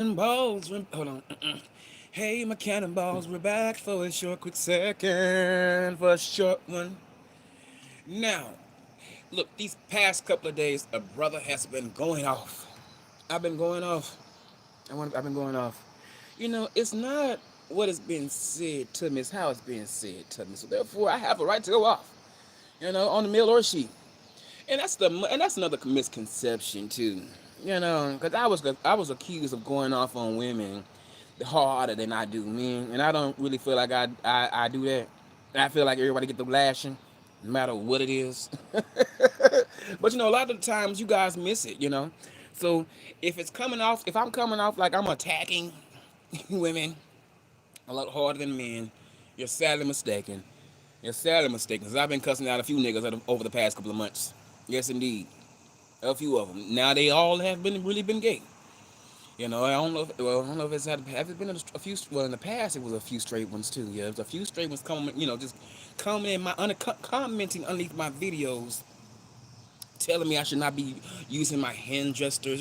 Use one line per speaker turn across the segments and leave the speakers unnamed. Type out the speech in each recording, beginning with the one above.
Cannonballs, hold on. Hey, my cannonballs, we're back for a short, quick second, for a short one. Now, look, these past couple of days, a brother has been going off. I've been going off. I've been going off. It's not what is being said to me; it's how it's being said to me. So therefore, I have a right to go off. On the mail or sheet. And that's another misconception too. Because I was accused of going off on women harder than I do men, and I don't really feel like I do that. I feel like everybody get the lashing, no matter what it is. But a lot of the times you guys miss it. So if I'm coming off like I'm attacking women a lot harder than men, you're sadly mistaken. You're sadly mistaken. Cause I've been cussing out a few niggas over the past couple of months. Yes, indeed, a few of them. Now they all have been gay. I don't know. I don't know if have it been a few. Well, in the past it was a few straight ones too. Yeah, there's a few straight ones coming. Just commenting underneath my videos, telling me I should not be using my hand gestures.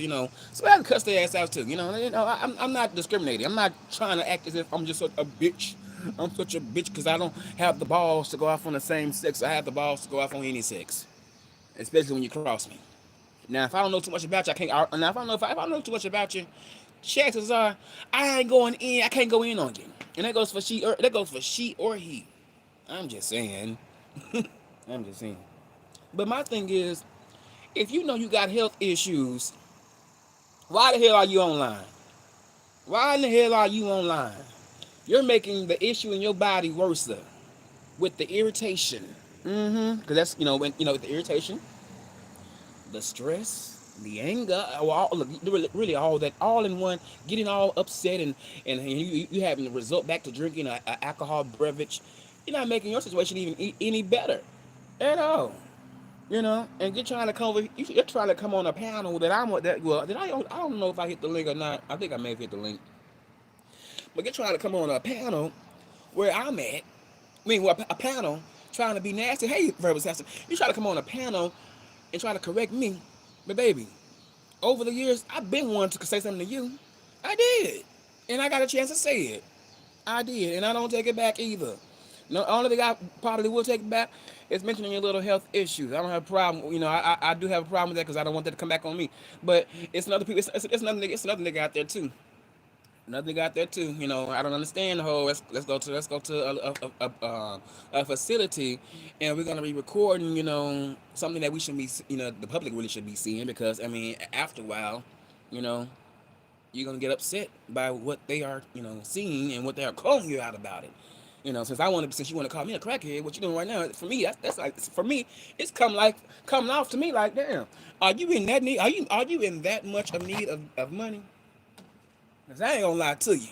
So I can cuss their ass out too. I'm not discriminating. I'm not trying to act as if I'm just a bitch. I'm such a bitch because I don't have the balls to go off on the same sex. I have the balls to go off on any sex, especially when you cross me. Now, if I don't know too much about you, I can't. Now, if I know too much about you, chances are I ain't going in. I can't go in on you. And that goes for she or he. I'm just saying. I'm just saying. But my thing is, if you know you got health issues, why the hell are you online? Why in the hell are you online? You're making the issue in your body worse with the irritation. Because that's when the irritation, the stress, the anger, really all that, all in one, getting all upset and you having to result back to drinking a alcohol beverage. You're not making your situation even any better at all. And you're trying to you're trying to come on a panel that I don't know if I hit the link or not. I think I may have hit the link, but you're trying to come on a panel where I'm at. A panel trying to be nasty. Hey, verbal assassin, you try to come on a panel and try to correct me, but baby, over the years, I've been one to say something to you. I did. And I got a chance to say it. I did. And I don't take it back either. No, only thing I probably will take it back is mentioning your little health issues. I don't have a problem. I do have a problem with that because I don't want that to come back on me. But it's another people. It's another nigga out there too. Another nigga out there too. I don't understand the whole. Let's go to a facility, and we're gonna be recording. Something that we should be. The public really should be seeing because after a while, you know, you're gonna get upset by what they are, seeing and what they are calling you out about it. Since you want to call me a crackhead, what you doing right now? For me, that's like for me, it's coming off to me like, damn, are you in that need? Are you in that much of need of money? Cause I ain't gonna lie to you.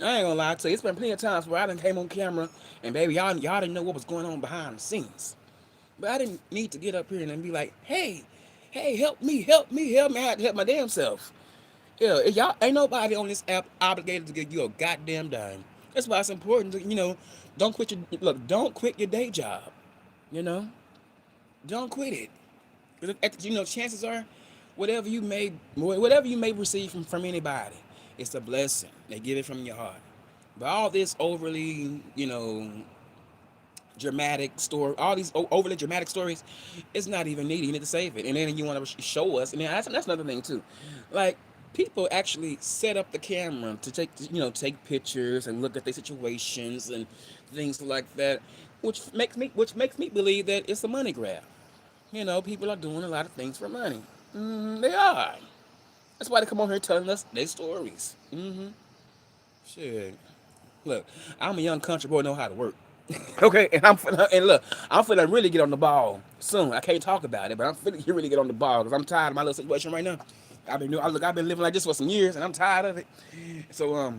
I ain't gonna lie to you. It's been plenty of times where I done came on camera and baby, y'all didn't know what was going on behind the scenes. But I didn't need to get up here and then be like, hey, help me. I had to help my damn self. Yeah, y'all ain't nobody on this app obligated to give you a goddamn dime. That's why it's important to, don't quit your day job. You know, don't quit it. Because chances are, whatever you may receive from anybody, it's a blessing. They give it from your heart. But all this overly, dramatic story, all these overly dramatic stories, it's not even needed. You need to save it, and then you want to show us, and then that's another thing too. Like people actually set up the camera to take pictures and look at their situations and things like that, which makes me believe that it's a money grab. People are doing a lot of things for money. They are. That's why they come on here telling us their stories. Shit. Look, I'm a young country boy, know how to work. Okay, I'm finna really get on the ball soon. I can't talk about it, but I'm finna really get on the ball because I'm tired of my little situation right now. I've been living like this for some years, and I'm tired of it. So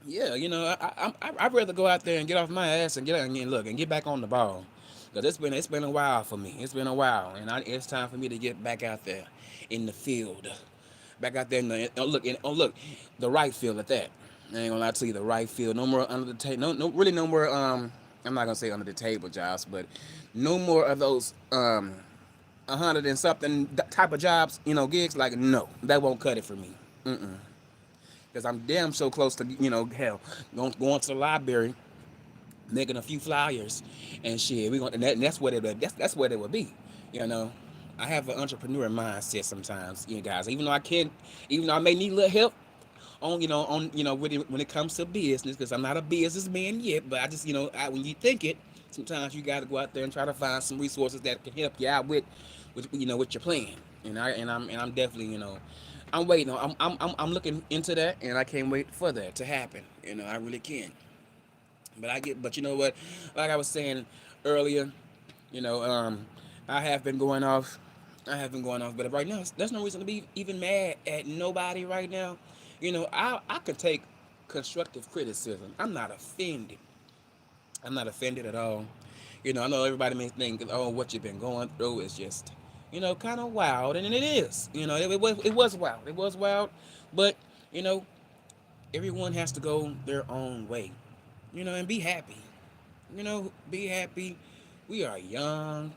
yeah, I'd rather go out there and get off my ass and get back on the ball. Cause it's been a while for me. It's been a while, and it's time for me to get back out there in the field, back out there in the look, the right field at that. I ain't gonna lie to you, the right field. No more under the table. No, really no more. I'm not gonna say under the table jobs, but no more of those 100 and something type of jobs. Gigs like no, that won't cut it for me. Mm-mm. because I'm damn so close to hell going to the library, making a few flyers and shit. We going and that's what that's what it would be. You know, I have an entrepreneur mindset sometimes, you guys. Even though I may need a little help on when it comes to business, because I'm not a businessman yet, but I just when you think it, sometimes you got to go out there and try to find some resources that can help you out with your plan. And I'm definitely I'm waiting on I'm looking into that, and I can't wait for that to happen. I really can. But you know what? Like I was saying earlier, you know, um, I have been going off. I have been going off, but right now, there's no reason to be even mad at nobody right now. I could take constructive criticism. I'm not offended. I'm not offended at all. I know everybody may think, oh, what you've been going through is just, kind of wild, and it is. It was wild. It was wild, but you know, everyone has to go their own way. And be happy. Be happy. We are young.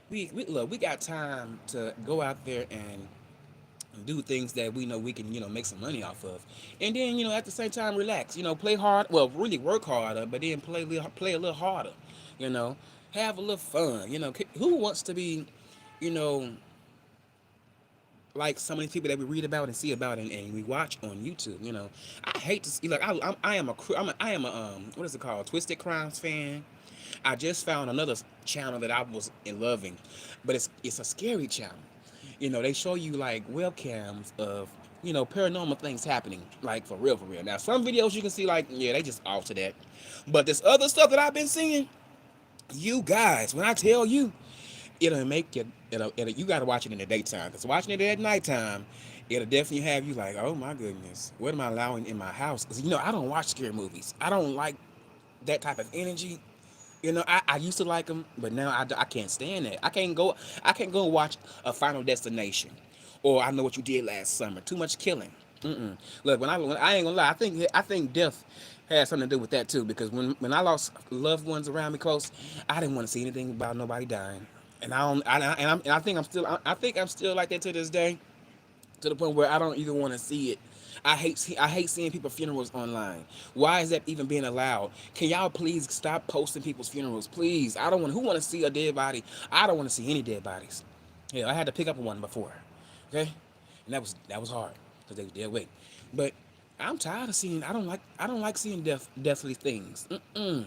We look. We got time to go out there and do things that we know we can make some money off of, and then at the same time relax. Play hard. Well, really work harder, but then play a little harder. You know, have a little fun. Who wants to be, you know, like some of these people that we read about and see about and we watch on YouTube. I hate to see like I am a what is it called, Twisted Crimes fan. I just found another channel that I was in loving, but it's a scary channel. They show you like webcams of paranormal things happening, like for real, for real. Now some videos you can see like yeah they just off to that, but this other stuff that I've been seeing, you guys, when I tell you, it'll make you you got to watch it in the daytime, because watching it at nighttime, it'll definitely have you like, oh my goodness, what am I allowing in my house? Because I don't watch scary movies. I don't like that type of energy. I used to like them, but now I can't stand that. I can't go and watch a Final Destination, or I Know What You Did Last Summer. Too much killing. Look, when I ain't gonna lie, I think death had something to do with that too. Because when I lost loved ones around me close, I didn't want to see anything about nobody dying. And I don't, and I think I'm still like that to this day, to the point where I don't even want to see it. I hate seeing people funerals online. Why is that even being allowed? Can y'all please stop posting people's funerals, please? I don't want. Who want to see a dead body? I don't want to see any dead bodies. Yeah, I had to pick up one before, okay, and that was hard because they was dead weight. But I'm tired of seeing. I don't like seeing deathly things. Now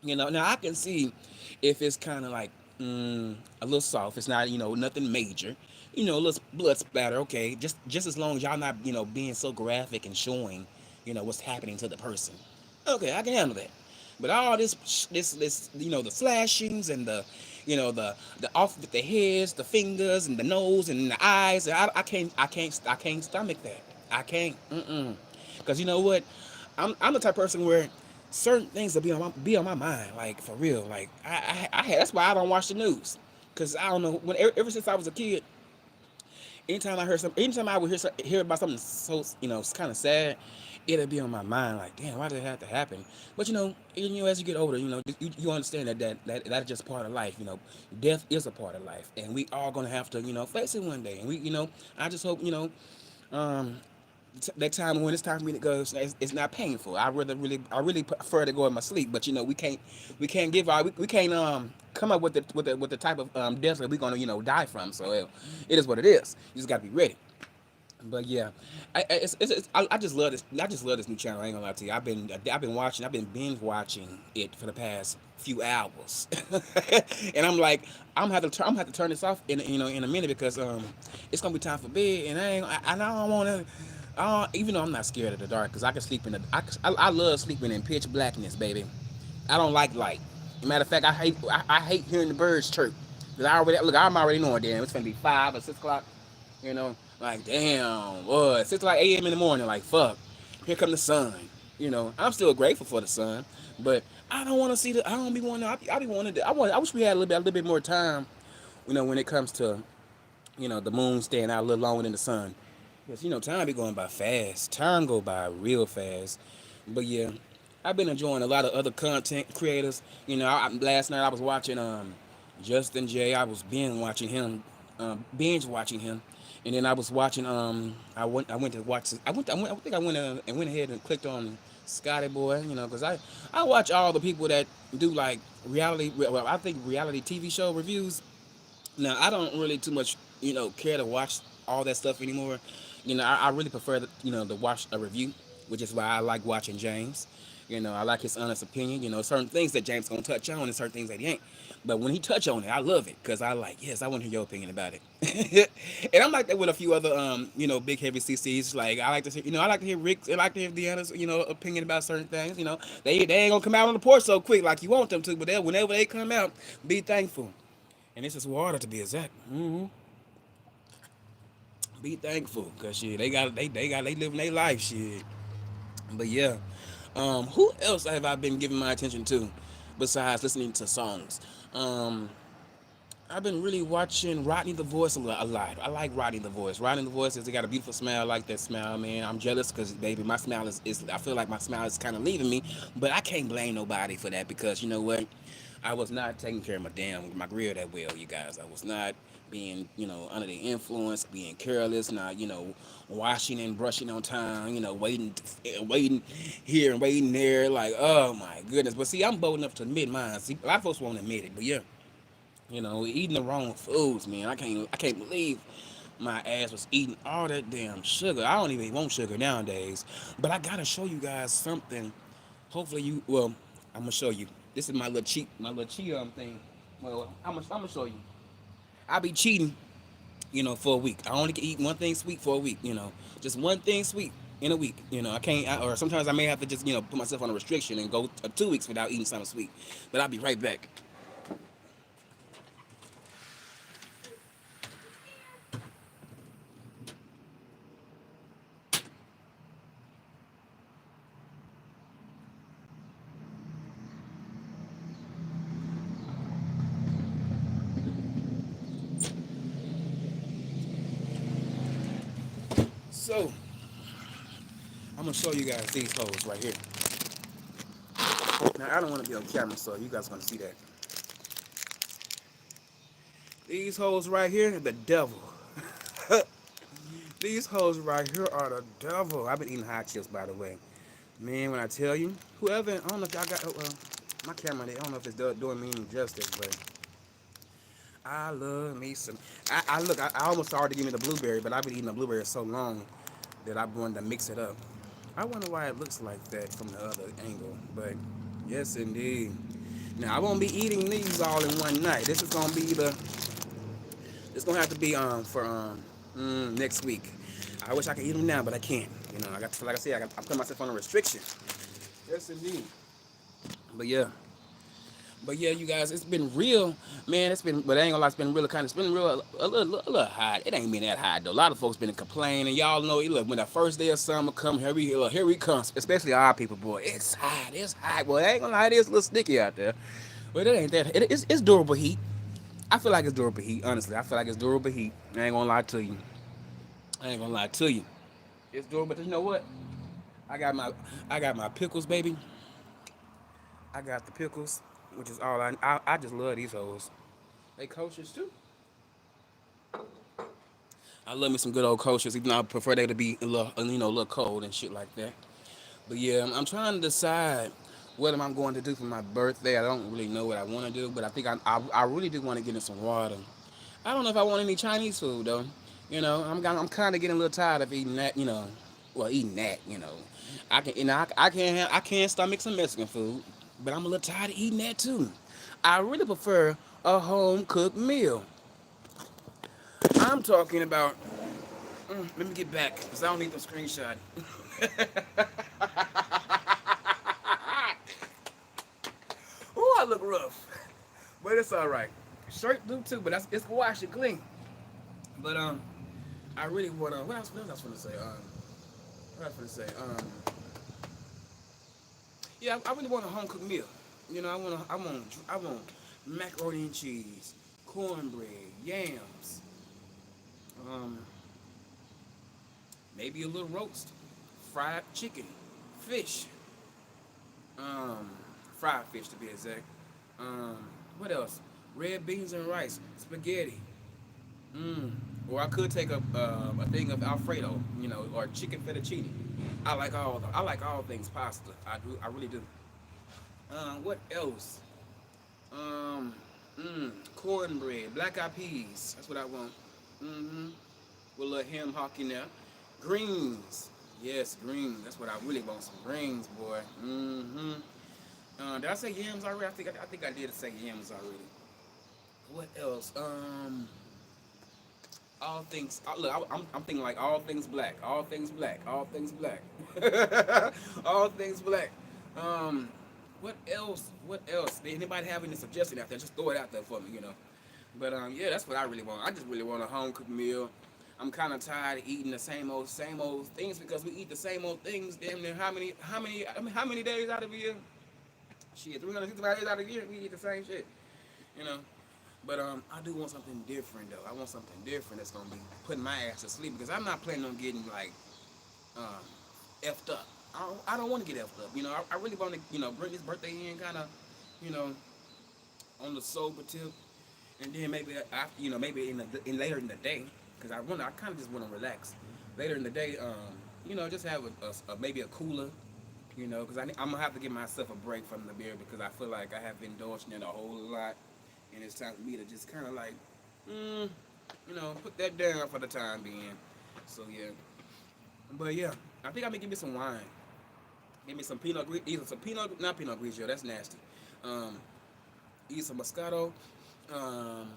I can see if it's kind of like a little soft. It's not nothing major. A little blood splatter. Okay, just as long as y'all not being so graphic and showing what's happening to the person. Okay, I can handle that. But all this the slashings and the off with the heads, the fingers and the nose and the eyes. I can't stomach that. I can't. Because you know what? I'm the type of person where certain things will be on my mind, like for real. Like that's why I don't watch the news, because I don't know, ever since I was a kid, anytime I would hear about something so kind of sad, it'll be on my mind. Like, damn, why did it have to happen? But as you get older, you understand that's just part of life. Death is a part of life, and we all gonna have to face it one day. And I just hope um that time when it's time for me to go, it's not painful. I really prefer to go in my sleep, but we can't come up with the type of death that we're gonna die from. So it is what it is. You just gotta be ready. But yeah, I just love this. I just love this new channel. I ain't gonna lie to you. I've been watching. I've been binge watching it for the past few hours, and I'm gonna have to turn this off in a minute, because it's gonna be time for bed, and I don't want to. Even though I'm not scared of the dark, because I can sleep in I love sleeping in pitch blackness, baby. I don't like light. Matter of fact, I hate hearing the birds chirp. 'Cause I'm already knowing, damn, it's gonna be 5 or 6 o'clock. Like damn, boy, 6 o'clock a.m. in the morning. Like fuck, here come the sun. I'm still grateful for the sun, but I don't want to see the. I don't be wanting. I be wanting. I wish we had a little bit more time. When it comes to the moon staying out a little longer than the sun. Because, time be going by fast. Time go by real fast. But yeah, I've been enjoying a lot of other content creators. Last night I was watching Justin J. I was binge watching him. And then I was watching. I went to watch. I think I went and went ahead and clicked on Scotty Boy. You know, because I watch all the people that do like reality. Well, I think reality TV show reviews. Now I don't really too much, care to watch all that stuff anymore. I really prefer, to watch a review, which is why I like watching James. I like his honest opinion. Certain things that James gonna touch on and certain things that he ain't. But when he touch on it, I love it because I like, yes, I want to hear your opinion about it. And I'm like that with a few other, big heavy CCs. Like I like to, I like to hear Rick, I like to hear Deanna's, opinion about certain things. They ain't gonna come out on the porch so quick like you want them to, but whenever they come out, be thankful. And this is water to be exact. Be thankful, cause shit, they living their life, shit. But yeah, who else have I been giving my attention to, besides listening to songs? Um, I've been really watching Rodney the Voice a lot. I like Rodney the Voice. Rodney the Voice is he got a beautiful smile. I like that smile, man. I'm jealous because baby, my smile is I feel like my smile is kind of leaving me, but I can't blame nobody for that because you know what? I was not taking care of my grill that well, you guys. I was not being, under the influence, being careless, not, washing and brushing on time, waiting here and waiting there, like, oh my goodness. But see, I'm bold enough to admit mine. See, a lot of folks won't admit it, but yeah. Eating the wrong foods, man. I can't believe my ass was eating all that damn sugar. I don't even want sugar nowadays. But I gotta show you guys something. Hopefully I'm gonna show you. This is my little cheat thing. Well, I'm gonna show you. I be cheating, for a week. I only can eat one thing sweet for a week, just one thing sweet in a week. I can't, or sometimes I may have to just, put myself on a restriction and go 2 weeks without eating something sweet. But I'll be right back. So, I'm gonna show you guys these hoes right here. Now I don't want to be on camera, so you guys are gonna see that. These hoes right here, the devil. These hoes right here are the devil. I've been eating hot chips, by the way. Man, when I tell you, whoever, I don't know if y'all got, well, my camera, I don't know if it's doing me any justice, but I love me some. I almost started to give me the blueberry, but I've been eating the blueberry so long that I wanted to mix it up. I wonder why it looks like that from the other angle, but yes, indeed. Now I won't be eating these all in one night. This is gonna be it's gonna have to be for next week. I wish I could eat them now, but I can't. I got like I said, I put myself on a restriction. Yes, indeed. But yeah. But yeah, you guys, it's been real, man. But I ain't gonna lie, it's been real, a little hot. It ain't been that hot though. A lot of folks been complaining. Y'all know, look, when the first day of summer come, here we come. Especially our people, boy. It's hot, boy. I ain't gonna lie, it is a little sticky out there, but it ain't that. It's durable heat. I feel like it's durable heat. Honestly, I feel like it's durable heat. I ain't gonna lie to you. I ain't gonna lie to you. It's durable, but you know what? I got my, I got my pickles, baby. I got the pickles, which is all I just love these hoes. They kosher's too. I love me some good old kosher's, even though I prefer they to be a little cold and shit like that. But yeah, I'm trying to decide what am I going to do for my birthday. I don't really know what I want to do, but I think I really do want to get in some water. I don't know if I want any Chinese food though. I'm kind of getting a little tired of eating that. Well, eating that. I can't stomach some Mexican food, but I'm a little tired of eating that too. I really prefer a home cooked meal. I'm talking about. Let me get back, cause I don't need no screenshot. Ooh, I look rough, but it's all right. Shirt do too, but it's wash it clean. But I really want to. What else gonna say? What else gonna say? Yeah, I really want a home cooked meal. I want macaroni and cheese, cornbread, yams, um, maybe a little roast, fried chicken, fish, um, fried fish to be exact. Um, what else? Red beans and rice, spaghetti. Mmm. Or I could take a thing of Alfredo, or chicken fettuccine. I like all things pasta. I do. I really do. What else? Um, Cornbread, black eyed peas. That's what I want. Mm-hmm. With a little ham hock in there. Greens. Yes, greens. That's what I really want. Some greens, boy. Mm-hmm. Did I say yams already? I think I did say yams already. What else? All things. Look, I'm thinking like all things black. All things black. All things black. All things black. Um, what else? What else? Did anybody have any suggestion out there? Just throw it out there for me, But yeah, that's what I really want. I just really want a home cooked meal. I'm kind of tired of eating the same old things because we eat the same old things. Damn near how many days out of a year? Shit, 365 days out of the year we eat the same shit, you know. But I do want something different though. I want something different that's gonna be putting my ass to sleep because I'm not planning on getting like um, effed up. I don't want to get effed up. I really want to bring this birthday in kind of you know on the sober tip, and then maybe after maybe in later in the day because I kind of just want to relax later in the day. Just have maybe a cooler. Because I'm gonna have to give myself a break from the beer because I feel like I have been indulging in a whole lot, and it's time for me to just kind of like, mm, put that down for the time being. So yeah, but yeah, I think I'm gonna give me some wine. Give me some either some not Pinot Grigio, that's nasty. Um, Either some Moscato. Um,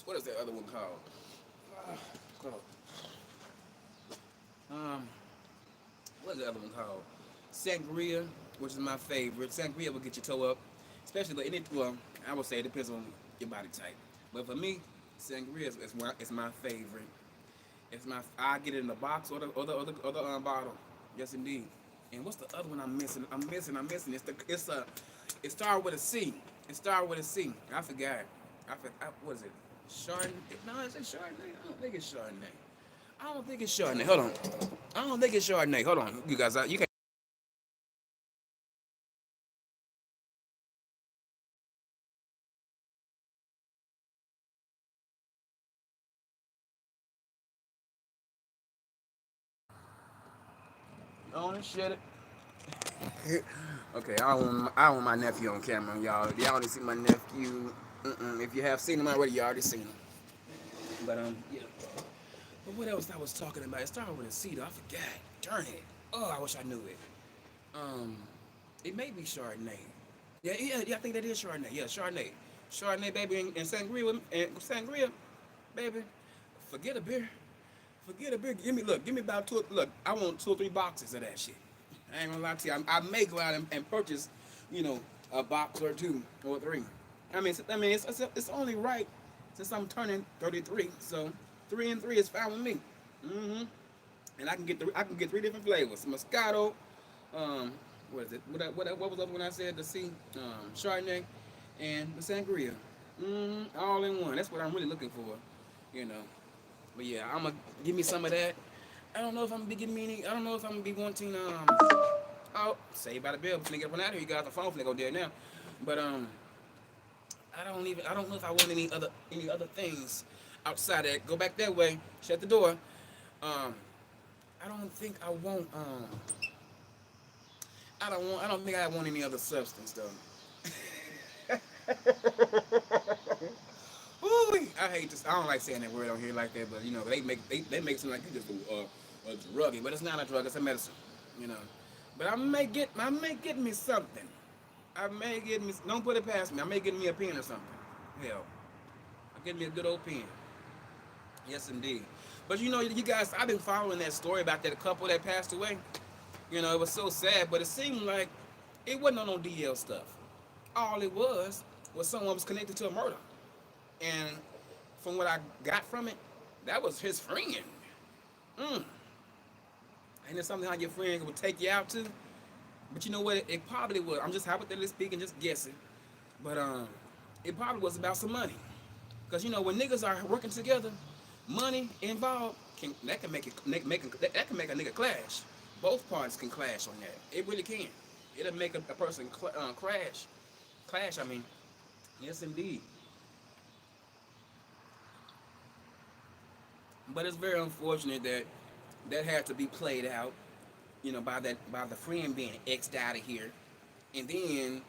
what is that other one called? Called, um, what is the other one called? Sangria, which is my favorite. Sangria will get your toe up, especially well, I would say it depends on your body type. But for me, sangria is my favorite. I get it in the box or the bottle. Yes, indeed. And what's the other one I'm missing? It started with a C. It started with a C. I forgot. What is it? Chardonnay? No, is it Chardonnay? I don't think it's Chardonnay. I don't think it's Chardonnay. Hold on. I don't think it's Chardonnay. Hold on, you guys. You can. Oh shit. Okay, I don't want my nephew on camera, y'all. Y'all already see my nephew. If you have seen him already, you already seen him. But yeah. But what else I was talking about? It started with a C though. I forgot. Darn it. Oh, I wish I knew it. Um, it may be Chardonnay. Yeah. I think that is Chardonnay. Yeah, Chardonnay. Chardonnay, baby, and sangria, baby. Forget a beer. Forget a beer. Give me about two. Look, I want 2 or 3 boxes of that shit. I ain't gonna lie to you. I may go out and purchase, you know, a box or 2 or 3. It's only right since I'm turning 33. So 3 and 3 is fine with me. hmm And I can get 3 different flavors: Moscato, um, what is it? What was the other one I said? The C, Chardonnay, and the Sangria. All in one. That's what I'm really looking for, you know. But yeah, I'm gonna give me some of that. I don't know if I'm gonna be getting me any. I don't know if I'm gonna be wanting. Oh, Saved by the Bell. Finna get up on out here. You got the phone. Finna go there now. But I don't know if I want any other things outside that. Go back that way. Shut the door. Um, I don't think I want. I don't think I want any other substance though. Ooh, I hate this. I don't like saying that word on here like that, but they make it seem like you just a druggie, but it's not a drug. It's a medicine, you know. But I may get me something. I may get me. Don't put it past me. I may get me a pen or something. Hell, I get me a good old pen. Yes, indeed. But you guys, I've been following that story about that couple that passed away. It was so sad, but it seemed like it wasn't on no DL stuff. All it was someone was connected to a murder. And from what I got from it, that was his friend. Mm. And it's something how your friend would take you out to. But you know what? It probably was. I'm just hypothetically speaking, just guessing. But it probably was about some money. Because when niggas are working together, money involved can make that can make a nigga clash. Both parties can clash on that. It really can. It'll make a person crash. Clash. I mean, yes, indeed. But it's very unfortunate that that had to be played out, by the friend being xed out of here, and then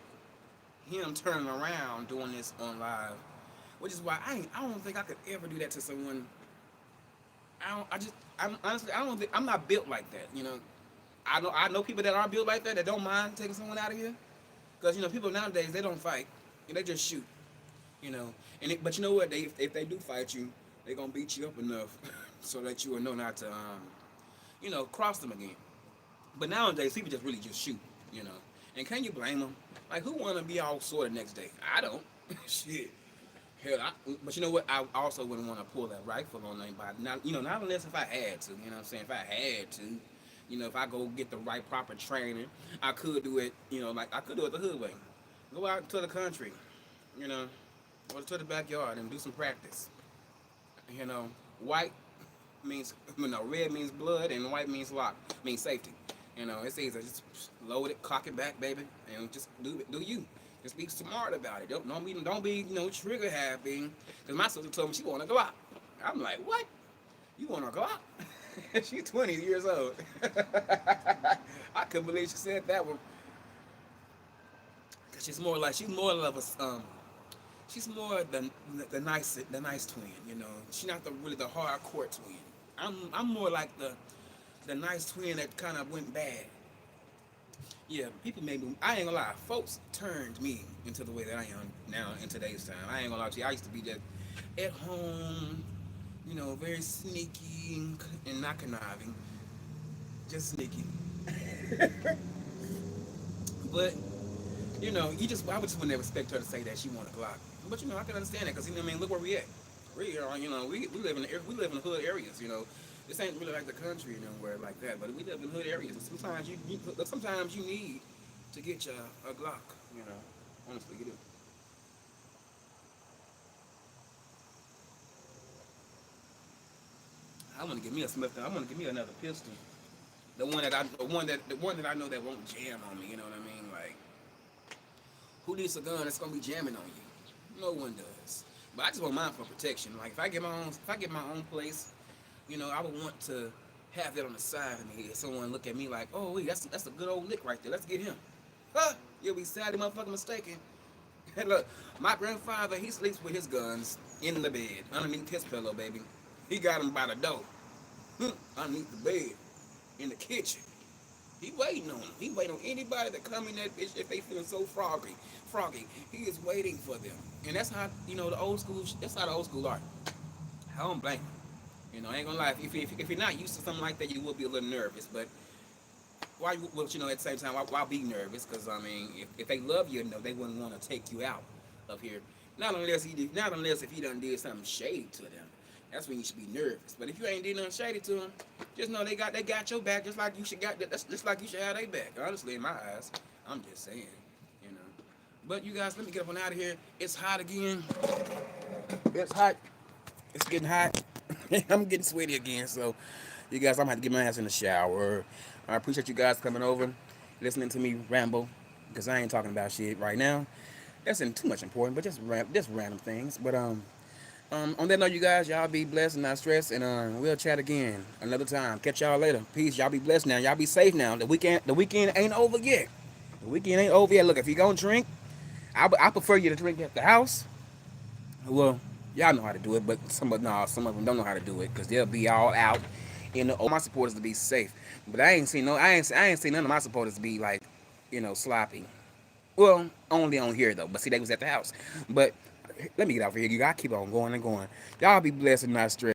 him turning around doing this on live, which is why I don't think I could ever do that to someone. I'm honestly, I don't think I'm not built like that. I know people that are built like that that don't mind taking someone out of here, because people nowadays they don't fight, they just shoot. you know. But you know what? If they do fight you, they gonna beat you up enough so that you will know not to cross them again. But nowadays people just really just shoot, you know. And can you blame them? Like, who wanna be all sore the next day? I don't. Shit. Hell, but you know what? I also wouldn't want to pull that rifle on anybody. Not unless if I had to. You know what I'm saying? If I had to, if I go get the right proper training, I could do it. Like I could do it the hood way. Go out to the country, you know, or to the backyard and do some practice. You know, white means red means blood and white means lock means safety. It's easy. Just load it, cock it back, baby, and just do you. Just be smart about it. Don't be trigger happy. Cause my sister told me she wanna go out. I'm like, what? You wanna go out? She's 20 years old. I couldn't believe she said that one. Cause she's more the nice twin. She's not really the hardcore twin. I'm more like the nice twin that kind of went bad. Yeah, people made me. I ain't gonna lie, folks turned me into the way that I am now in today's time. I ain't gonna lie to you. I used to be just at home, very sneaky and not conniving, just sneaky. But I would just would never expect her to say that she want a Glock. But I can understand that because look where we at. We are, we live in the hood areas. This ain't really like the country, where like that. But we live in hood areas, and sometimes you need to get you a Glock. Honestly, you do. I want to give me a Smith. I want to give me another pistol. The one that I know that won't jam on me. You know what I mean? Like, who needs a gun that's gonna be jamming on you? No one does. But I just want mine for protection. Like, if I get my own place, I would want to have that on the side of me. If someone look at me like, oh, wait, that's a good old lick right there. Let's get him. Huh? You'll be sadly motherfucking mistaken. Look, my grandfather, he sleeps with his guns in the bed, underneath his pillow, baby. He got them by the door, underneath the bed, in the kitchen. He waiting on them. He waiting on anybody that come in that bitch if they feeling so froggy. Froggy. He is waiting for them. And that's how, the old school, that's how the old school are. I don't blame them. I ain't gonna lie. If you're not used to something like that, you will be a little nervous. But why? Well, at the same time, why be nervous? Because if they love you, they wouldn't want to take you out of here. Not unless if he done did something shady to them. That's when you should be nervous. But if you ain't did nothing shady to them, just know they got your back, just like you should that's just like you should have their back. Honestly, in my eyes, I'm just saying. You know. But you guys, let me get up on out of here. It's hot again. It's hot. It's getting hot. I'm getting sweaty again. So, you guys, I'm gonna have to get my ass in the shower. I appreciate you guys coming over, listening to me ramble, because I ain't talking about shit right now. That's not too much important, but just random things. But on that note, you guys, y'all be blessed and not stressed, and we'll chat again another time. Catch y'all later. Peace. Y'all be blessed now. Y'all be safe now. The weekend ain't over yet. The weekend ain't over yet. Look, if you gonna drink, I prefer you to drink at the house. Well, y'all know how to do it, but some of them don't know how to do it because they'll be all out. All my supporters to be safe, but I ain't seen none of my supporters be like, sloppy. Well, only on here though. But see, they was at the house. But let me get out of here. You gotta keep on going and going. Y'all be blessed and not stressed.